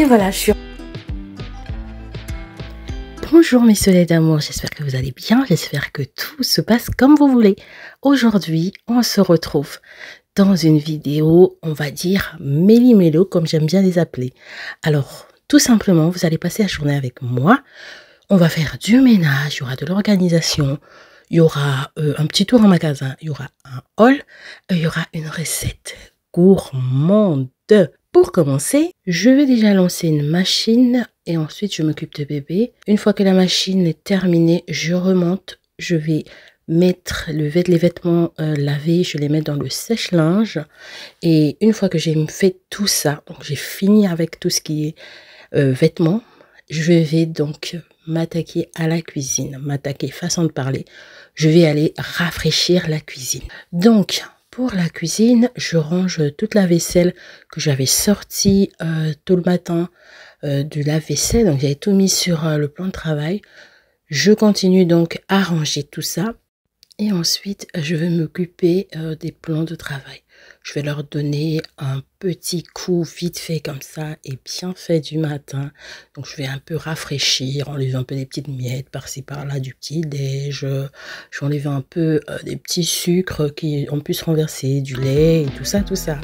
Et voilà, je suis... Bonjour mes soleils d'amour, j'espère que vous allez bien, j'espère que tout se passe comme vous voulez. Aujourd'hui, on se retrouve dans une vidéo, on va dire méli-mélo, comme j'aime bien les appeler. Alors, tout simplement, vous allez passer la journée avec moi. On va faire du ménage, il y aura de l'organisation, il y aura un petit tour en magasin, il y aura un haul, il y aura une recette gourmande. Pour commencer, je vais déjà lancer une machine et ensuite je m'occupe de bébé. Une fois que la machine est terminée, je remonte, je vais mettre les vêtements lavés, je les mets dans le sèche-linge. Et une fois que j'ai fait tout ça, donc j'ai fini avec tout ce qui est vêtements, je vais donc m'attaquer à la cuisine, m'attaquer façon de parler. Je vais aller rafraîchir la cuisine. Donc, pour la cuisine, je range toute la vaisselle que j'avais sortie tout le matin du lave-vaisselle. Donc, j'avais tout mis sur le plan de travail. Je continue donc à ranger tout ça. Et ensuite, je vais m'occuper des plans de travail. Je vais leur donner un petit coup vite fait comme ça et bien fait du matin. Donc, je vais un peu rafraîchir, enlever un peu des petites miettes par-ci par-là du petit déj. Je vais enlever un peu des petits sucres qui ont pu se renverser, du lait et tout ça, tout ça.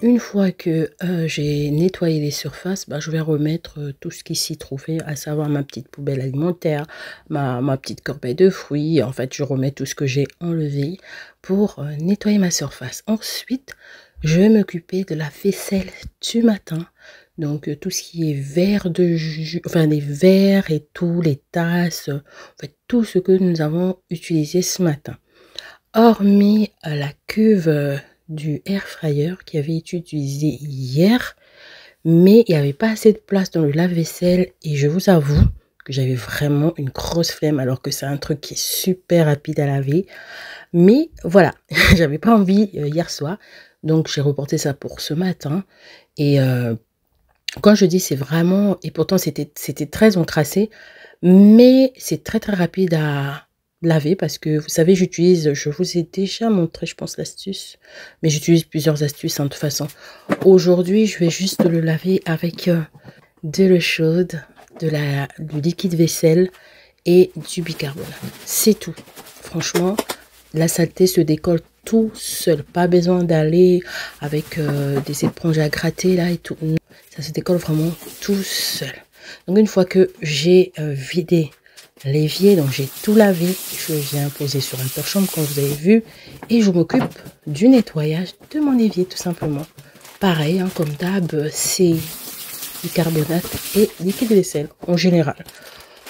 Une fois que j'ai nettoyé les surfaces, je vais remettre tout ce qui s'y trouvait, à savoir ma petite poubelle alimentaire, ma petite corbeille de fruits. En fait, je remets tout ce que j'ai enlevé pour nettoyer ma surface. Ensuite, je vais m'occuper de la vaisselle du matin. Donc, tout ce qui est verre de jus, enfin les verres et tout, les tasses, en fait, tout ce que nous avons utilisé ce matin. Hormis la cuve du air fryer qui avait été utilisé hier, mais il n'y avait pas assez de place dans le lave-vaisselle et je vous avoue que j'avais vraiment une grosse flemme alors que c'est un truc qui est super rapide à laver. Mais voilà, j'avais pas envie hier soir, donc j'ai reporté ça pour ce matin. Et quand je dis c'est vraiment, et pourtant c'était très encrassé, mais c'est très très rapide à laver parce que vous savez je vous ai déjà montré je pense l'astuce, mais j'utilise plusieurs astuces de toute façon. Aujourd'hui je vais juste le laver avec de l'eau chaude, du liquide vaisselle et du bicarbonate, c'est tout. Franchement la saleté se décolle tout seul, pas besoin d'aller avec des éponges à gratter là et tout, ça se décolle vraiment tout seul. Donc une fois que j'ai vidé l'évier, donc j'ai tout lavé, je viens imposer sur un perchaume comme vous avez vu et je m'occupe du nettoyage de mon évier tout simplement. Pareil, hein, comme d'hab, c'est bicarbonate et liquide vaisselle en général.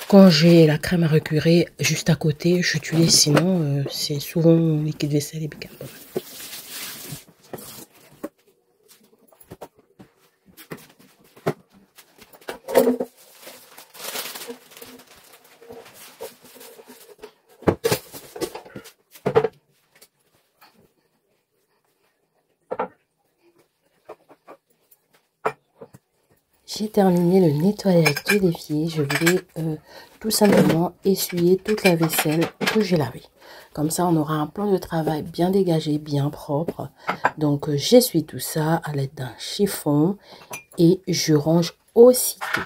Quand j'ai la crème à recurer juste à côté, j'utilise, sinon c'est souvent liquide vaisselle et bicarbonate. J'ai terminé le nettoyage de l'évier. Je vais tout simplement essuyer toute la vaisselle que j'ai lavée. Comme ça, on aura un plan de travail bien dégagé, bien propre. Donc, j'essuie tout ça à l'aide d'un chiffon et je range aussitôt.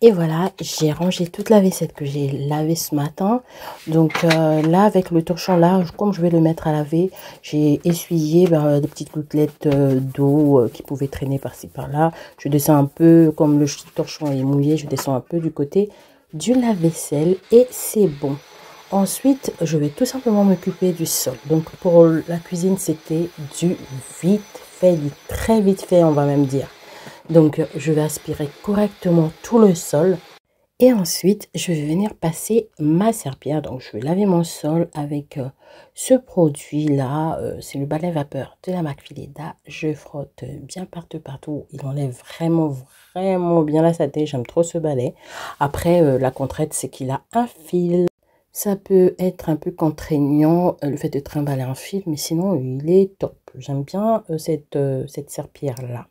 Et voilà, j'ai rangé toute la vaisselle que j'ai lavée ce matin. Donc là, avec le torchon là, comme je vais le mettre à laver, j'ai essuyé des petites gouttelettes d'eau qui pouvaient traîner par-ci par-là. Je descends un peu, comme le torchon est mouillé, je descends un peu du côté du lave-vaisselle et c'est bon. Ensuite, je vais tout simplement m'occuper du sol. Donc pour la cuisine, c'était du vite fait, du très vite fait, on va même dire. Donc, je vais aspirer correctement tout le sol. Et ensuite, je vais venir passer ma serpillière. Donc, je vais laver mon sol avec ce produit-là. C'est le balai vapeur de la marque Fileda. Je frotte bien partout. Il enlève vraiment bien la saleté. J'aime trop ce balai. Après, la contrainte, c'est qu'il a un fil. Ça peut être un peu contraignant, le fait de trimballer un fil. Mais sinon, il est top. J'aime bien cette serpillière-là.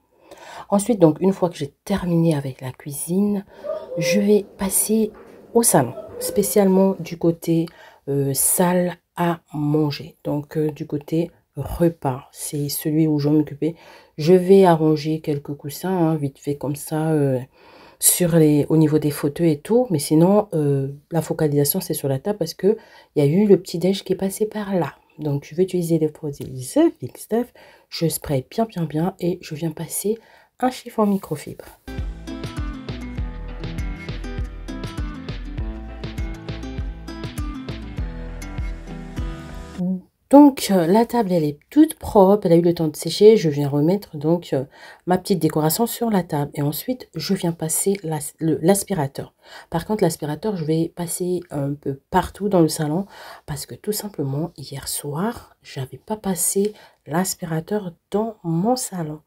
Ensuite, donc, une fois que j'ai terminé avec la cuisine, je vais passer au salon, spécialement du côté salle à manger. Donc, du côté repas, c'est celui où je vais m'occuper. Je vais arranger quelques coussins, hein, vite fait comme ça, au niveau des fauteuils et tout. Mais sinon, la focalisation, c'est sur la table parce qu'il y a eu le petit-déj qui est passé par là. Donc, je vais utiliser les produits The Fix Stuff. Je spray bien et je viens passer un chiffon microfibre. Donc la table elle est toute propre, elle a eu le temps de sécher. Je viens remettre donc ma petite décoration sur la table et ensuite je viens passer l'aspirateur. Par contre l'aspirateur je vais passer un peu partout dans le salon parce que tout simplement hier soir j'avais pas passé l'aspirateur dans mon salon.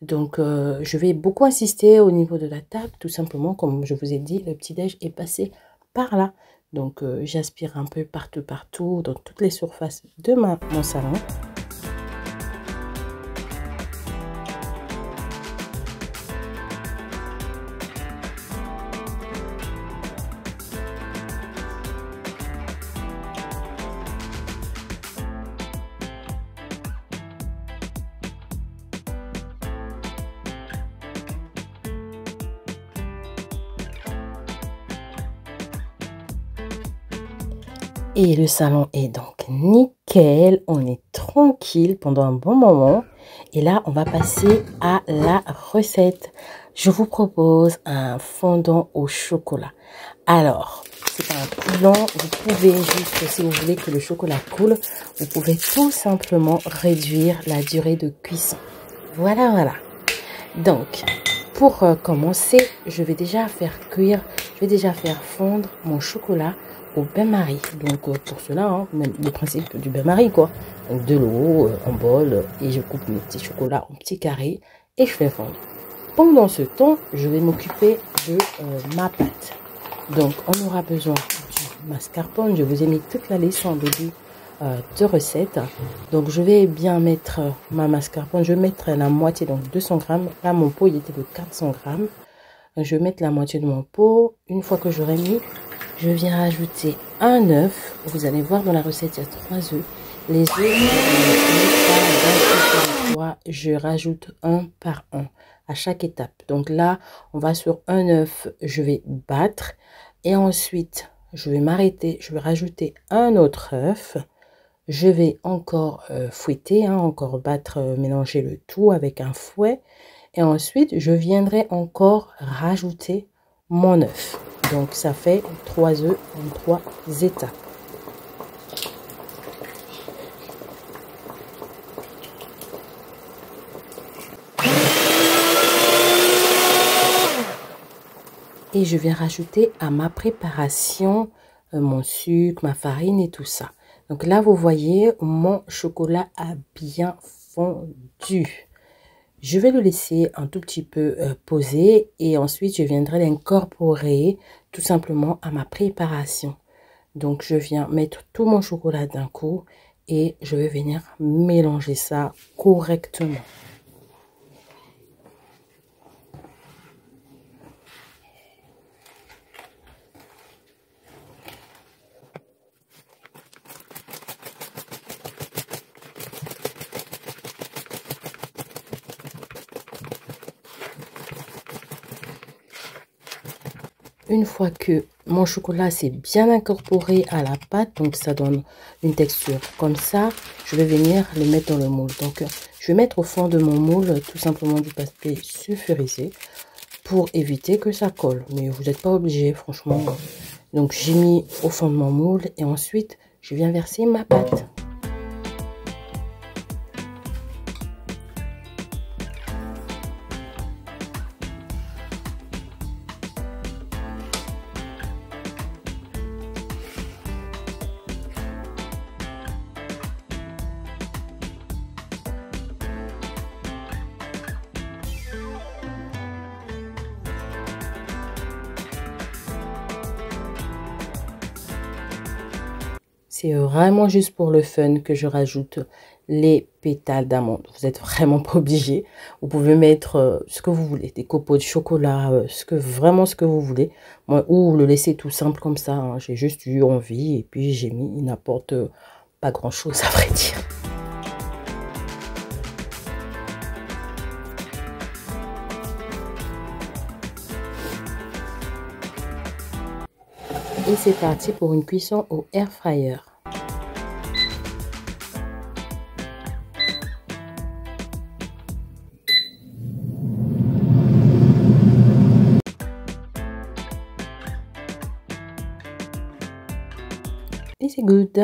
Donc je vais beaucoup insister au niveau de la table, tout simplement comme je vous ai dit, le petit-déj est passé par là. Donc j'aspire un peu partout, dans toutes les surfaces de mon salon. Et le salon est donc nickel, on est tranquille pendant un bon moment. Et là, on va passer à la recette. Je vous propose un fondant au chocolat. Alors, c'est pas un coulant, vous pouvez juste, si vous voulez que le chocolat coule, vous pouvez tout simplement réduire la durée de cuisson. Voilà. Donc, pour commencer, je vais déjà faire fondre mon chocolat au bain-marie. Donc pour cela, hein, même le principe du bain-marie quoi. Donc de l'eau en bol et je coupe mes petits chocolats en petits carrés et je fais fondre. Pendant ce temps, je vais m'occuper de ma pâte. Donc on aura besoin du mascarpone. Je vous ai mis toute la leçon en début de recette. Donc je vais bien mettre ma mascarpone. Je vais mettre la moitié, donc 200 grammes. Là mon pot il était de 400 grammes. Je vais mettre la moitié de mon pot. Une fois que j'aurai mis, je viens rajouter un œuf. Vous allez voir dans la recette, il y a 3 œufs. Les œufs, je rajoute un par un à chaque étape. Donc là, on va sur un œuf, je vais battre. Et ensuite, je vais m'arrêter. Je vais rajouter un autre œuf. Je vais encore fouetter, hein, encore battre, mélanger le tout avec un fouet. Et ensuite, je viendrai encore rajouter mon œuf. Donc, ça fait 3 œufs en 3 étapes. Et je viens rajouter à ma préparation mon sucre, ma farine et tout ça. Donc là, vous voyez, mon chocolat a bien fondu. Je vais le laisser un tout petit peu poser et ensuite je viendrai l'incorporer tout simplement à ma préparation. Donc je viens mettre tout mon chocolat d'un coup et je vais venir mélanger ça correctement. une fois que mon chocolat s'est bien incorporé à la pâte, donc ça donne une texture comme ça, je vais venir le mettre dans le moule. Donc je vais mettre au fond de mon moule tout simplement du papier sulfurisé pour éviter que ça colle. Mais vous n'êtes pas obligé, franchement. Donc j'ai mis au fond de mon moule et ensuite je viens verser ma pâte. C'est vraiment juste pour le fun que je rajoute les pétales d'amande. Vous n'êtes vraiment pas obligé. Vous pouvez mettre ce que vous voulez, des copeaux de chocolat, vraiment ce que vous voulez. Moi, ou le laisser tout simple comme ça. Hein. J'ai juste eu envie et puis j'ai mis, il n'apporte pas grand chose à vrai dire. Et c'est parti pour une cuisson au air fryer. Et c'est good.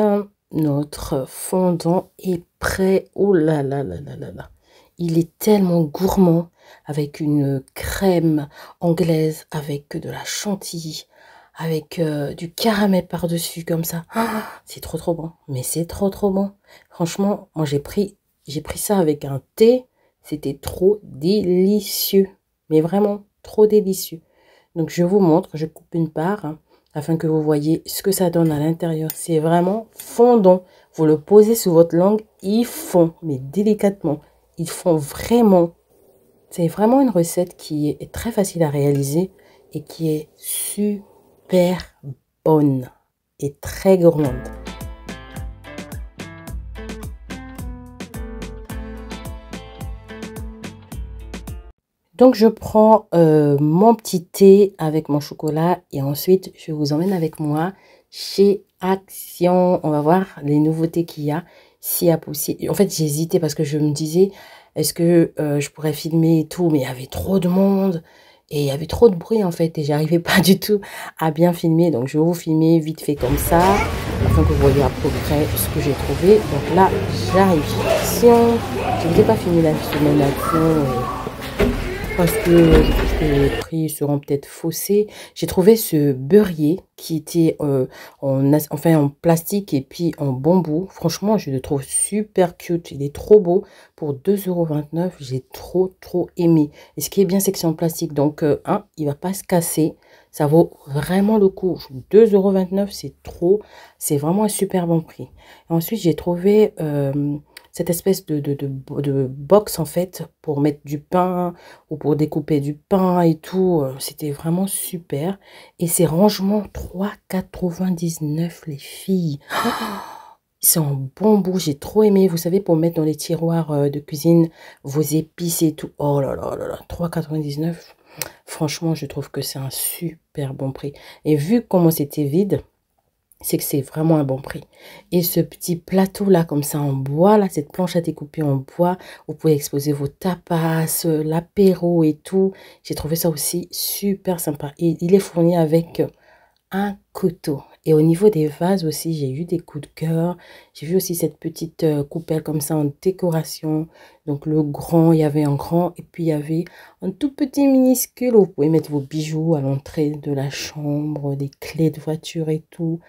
Notre fondant est prêt. Oh là là là là là là. Il est tellement gourmand avec une crème anglaise, avec de la chantilly, avec du caramel par-dessus comme ça. Ah, c'est trop bon. Mais c'est trop bon. Franchement, moi j'ai pris ça avec un thé. C'était trop délicieux. Mais vraiment trop délicieux. Donc je vous montre, je coupe une part. Hein, afin que vous voyez ce que ça donne à l'intérieur. C'est vraiment fondant. Vous le posez sous votre langue, ils fond, mais délicatement. Ils font vraiment. C'est vraiment une recette qui est très facile à réaliser et qui est super bonne et très gourmande. Donc, je prends mon petit thé avec mon chocolat et ensuite, je vous emmène avec moi chez Action. On va voir les nouveautés qu'il y a. S'il y a possible. En fait, j'ai hésité parce que je me disais, est-ce que je pourrais filmer et tout? Mais il y avait trop de monde et il y avait trop de bruit en fait et j'arrivais pas du tout à bien filmer. Donc, je vais vous filmer vite fait comme ça afin que vous voyez à peu près ce que j'ai trouvé. Donc là, j'arrive chez Action. Je ne vous ai pas filmé la semaine Action. Parce que je trouve que les prix seront peut-être faussés. J'ai trouvé ce beurrier qui était en plastique et puis en bambou. Franchement, je le trouve super cute. Il est trop beau. Pour 2,29 €, j'ai trop aimé. Et ce qui est bien, c'est que c'est en plastique. Donc, il va pas se casser. Ça vaut vraiment le coup. 2,29 €, c'est trop. C'est vraiment un super bon prix. Et ensuite, j'ai trouvé cette espèce de box en fait pour mettre du pain ou pour découper du pain et tout. C'était vraiment super. Et ces rangements 3,99 € les filles. C'est en bambou, j'ai trop aimé. Vous savez, pour mettre dans les tiroirs de cuisine vos épices et tout. Oh là là là là, 3,99 €. Franchement, je trouve que c'est un super bon prix. Et vu comment c'était vide, c'est que c'est vraiment un bon prix. Et ce petit plateau là, comme ça en bois, là, cette planche à découper en bois, vous pouvez exposer vos tapas, l'apéro et tout. J'ai trouvé ça aussi super sympa. Et il est fourni avec un couteau. Et au niveau des vases aussi, j'ai eu des coups de cœur. J'ai vu aussi cette petite coupelle comme ça en décoration. Donc le grand, il y avait un grand et puis il y avait un tout petit minuscule. Vous pouvez mettre vos bijoux à l'entrée de la chambre, des clés de voiture et tout.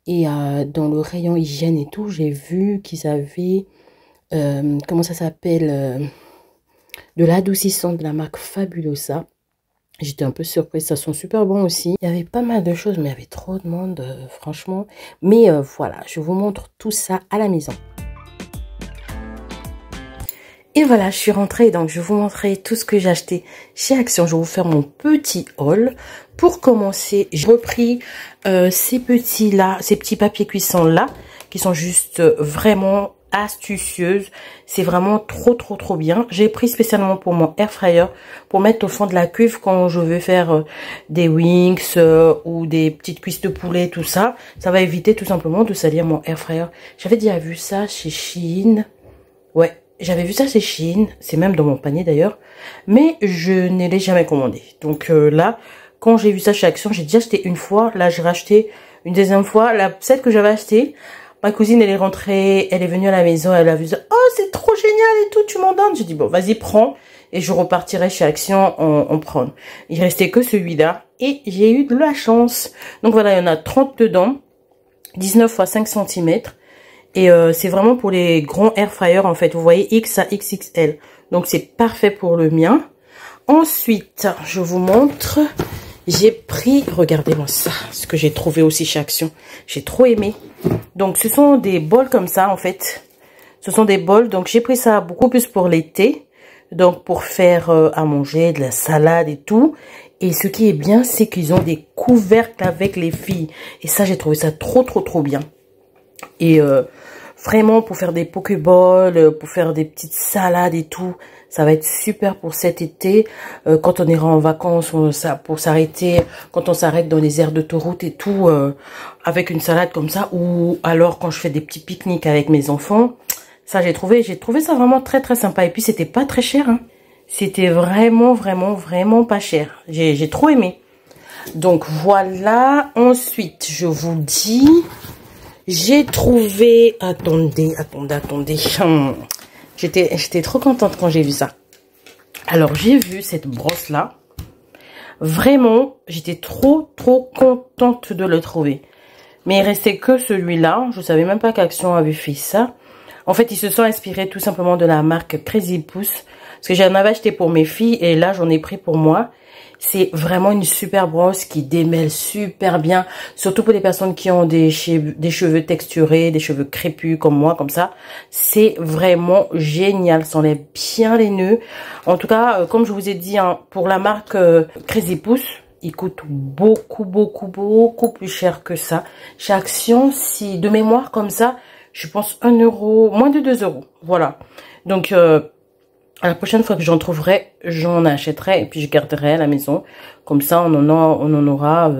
Et dans le rayon hygiène et tout, j'ai vu qu'ils avaient, comment ça s'appelle, de l'adoucissant de la marque Fabulosa. J'étais un peu surprise, ça sent super bon aussi. Il y avait pas mal de choses, mais il y avait trop de monde, franchement. Mais voilà, je vous montre tout ça à la maison. Et voilà, je suis rentrée, donc je vais vous montrer tout ce que j'ai acheté chez Action. Je vais vous faire mon petit haul. Pour commencer, j'ai repris ces petits papiers cuisson là, qui sont juste vraiment astucieuse. C'est vraiment trop bien. J'ai pris spécialement pour mon air fryer pour mettre au fond de la cuve quand je veux faire des wings ou des petites cuisses de poulet, tout ça. Ça va éviter tout simplement de salir mon air fryer. J'avais déjà vu ça chez Shein. Ouais, j'avais vu ça chez Shein. C'est même dans mon panier d'ailleurs. Mais je ne l'ai jamais commandé. Donc là, quand j'ai vu ça chez Action, j'ai déjà acheté une fois. Là, j'ai racheté une deuxième fois. Celle que j'avais achetée, ma cousine, elle est rentrée, elle est venue à la maison, elle a vu ça. Oh, c'est trop génial et tout, tu m'en donnes. J'ai dit, bon, vas-y, prends. Et je repartirai chez Action en prendre. Il restait que celui-là. Et j'ai eu de la chance. Donc voilà, il y en a 30 dedans. 19 x 5 cm. Et c'est vraiment pour les grands air fryers, en fait. Vous voyez, X à XXL. Donc c'est parfait pour le mien. Ensuite, je vous montre. J'ai pris, regardez-moi ça, ce que j'ai trouvé aussi chez Action. J'ai trop aimé. Donc, ce sont des bols comme ça, en fait. Ce sont des bols. Donc, j'ai pris ça beaucoup plus pour l'été. Donc, pour faire à manger, de la salade et tout. Et ce qui est bien, c'est qu'ils ont des couvercles avec les filles. Et ça, j'ai trouvé ça trop bien. Et vraiment, pour faire des pokéballs, pour faire des petites salades et tout. Ça va être super pour cet été, quand on ira en vacances, pour s'arrêter, quand on s'arrête dans les aires d'autoroute et tout, avec une salade comme ça, ou alors quand je fais des petits pique-niques avec mes enfants. Ça, j'ai trouvé ça vraiment très sympa. Et puis, c'était pas très cher, hein. C'était vraiment pas cher. J'ai trop aimé. Donc, voilà. Ensuite, je vous dis, j'ai trouvé, attendez. J'étais trop contente quand j'ai vu ça. Alors, j'ai vu cette brosse-là. Vraiment, j'étais trop contente de le trouver. Mais il restait que celui-là. Je savais même pas qu'Action avait fait ça. En fait, ils se sont inspirés tout simplement de la marque Crazy Pouce. Parce que j'en avais acheté pour mes filles et là, j'en ai pris pour moi. C'est vraiment une super brosse qui démêle super bien. Surtout pour les personnes qui ont des cheveux texturés, des cheveux crépus comme moi, comme ça. C'est vraiment génial. Ça enlève bien les nœuds. En tout cas, comme je vous ai dit, hein, pour la marque Crazy Pouce, il coûte beaucoup plus cher que ça. Chez Action, si de mémoire comme ça, je pense 1 euro, moins de 2 euros. Voilà. Donc, la prochaine fois que j'en trouverai, j'en achèterai et puis je garderai à la maison. Comme ça, on en aura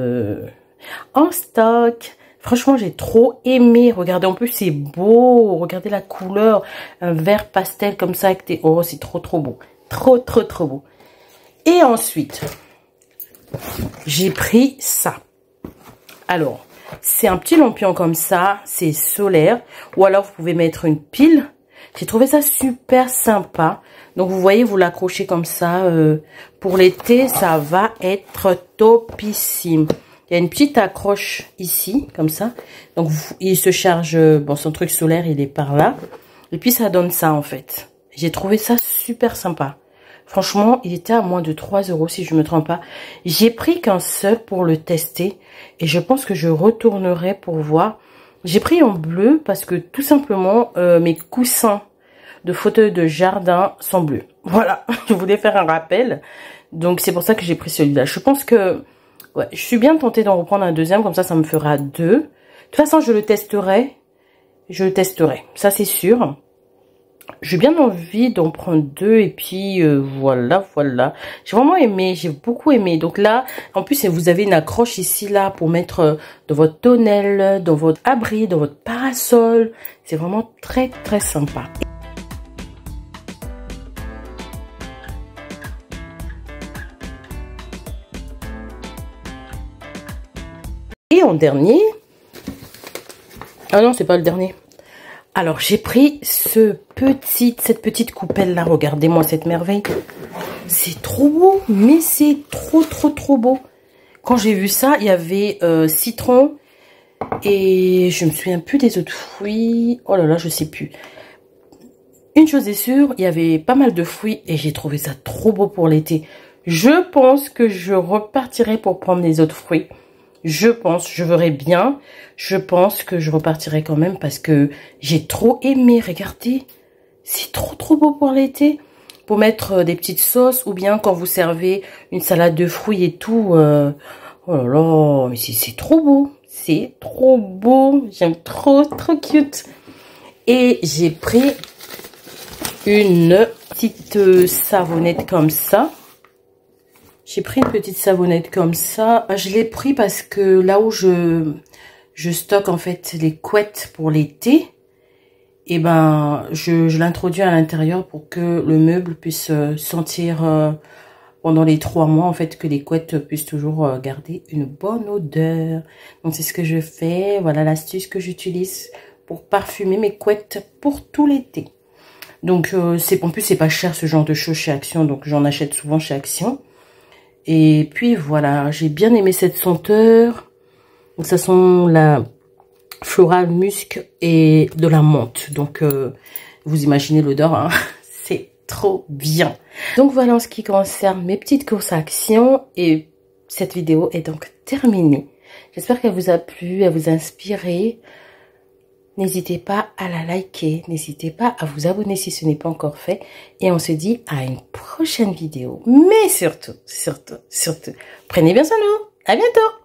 en stock. Franchement, j'ai trop aimé. Regardez, en plus, c'est beau. Regardez la couleur. Un vert pastel comme ça avec des... Oh, c'est trop beau. Trop beau. Et ensuite, j'ai pris ça. Alors, c'est un petit lampion comme ça. C'est solaire. Ou alors, vous pouvez mettre une pile. J'ai trouvé ça super sympa. Donc, vous voyez, vous l'accrochez comme ça. Pour l'été, ça va être topissime. Il y a une petite accroche ici, comme ça. Donc, il se charge... bon, son truc solaire, il est par là. Et puis, ça donne ça, en fait. J'ai trouvé ça super sympa. Franchement, il était à moins de 3 euros, si je ne me trompe pas. J'ai pris qu'un seul pour le tester. Et je pense que je retournerai pour voir. J'ai pris en bleu parce que, tout simplement, mes coussins de fauteuil de jardin sont bleus. Voilà, je voulais faire un rappel. Donc, c'est pour ça que j'ai pris celui-là. Je pense que... ouais, je suis bien tentée d'en reprendre un deuxième. Comme ça me fera 2. De toute façon, je le testerai. Ça, c'est sûr. J'ai bien envie d'en prendre 2. Et puis, voilà. J'ai vraiment aimé. J'ai beaucoup aimé. Donc là, en plus, vous avez une accroche ici, là, pour mettre dans votre tonnelle, dans votre abri, dans votre parasol. C'est vraiment très sympa. Et en dernier, ah non, c'est pas le dernier. Alors, j'ai pris cette petite coupelle là. Regardez-moi cette merveille. C'est trop beau, mais c'est trop beau. Quand j'ai vu ça, il y avait citron et je me souviens plus des autres fruits. Oh là là, je sais plus. Une chose est sûre, il y avait pas mal de fruits et j'ai trouvé ça trop beau pour l'été. Je pense que je repartirai pour prendre les autres fruits. Je verrai bien. Je pense que je repartirai quand même parce que j'ai trop aimé. Regardez, c'est trop beau pour l'été. Pour mettre des petites sauces ou bien quand vous servez une salade de fruits et tout. Oh là là, mais c'est trop beau. C'est trop beau. J'aime trop cute. Et j'ai pris une petite savonnette comme ça. J'ai pris une petite savonnette comme ça. Je l'ai pris parce que là où je stocke en fait les couettes pour l'été, et ben je l'introduis à l'intérieur pour que le meuble puisse sentir pendant les 3 mois en fait, que les couettes puissent toujours garder une bonne odeur. Donc c'est ce que je fais. Voilà l'astuce que j'utilise pour parfumer mes couettes pour tout l'été. Donc en plus c'est pas cher ce genre de choses chez Action, donc j'en achète souvent chez Action. Et puis voilà, j'ai bien aimé cette senteur. Donc ça sent la floral musc et de la menthe. Donc vous imaginez l'odeur, hein. C'est trop bien. Donc voilà en ce qui concerne mes petites courses à Action. Et cette vidéo est donc terminée. J'espère qu'elle vous a plu, à vous inspirer. N'hésitez pas à la liker, n'hésitez pas à vous abonner si ce n'est pas encore fait. Et on se dit à une prochaine vidéo. Mais surtout, prenez bien soin de vous. À bientôt.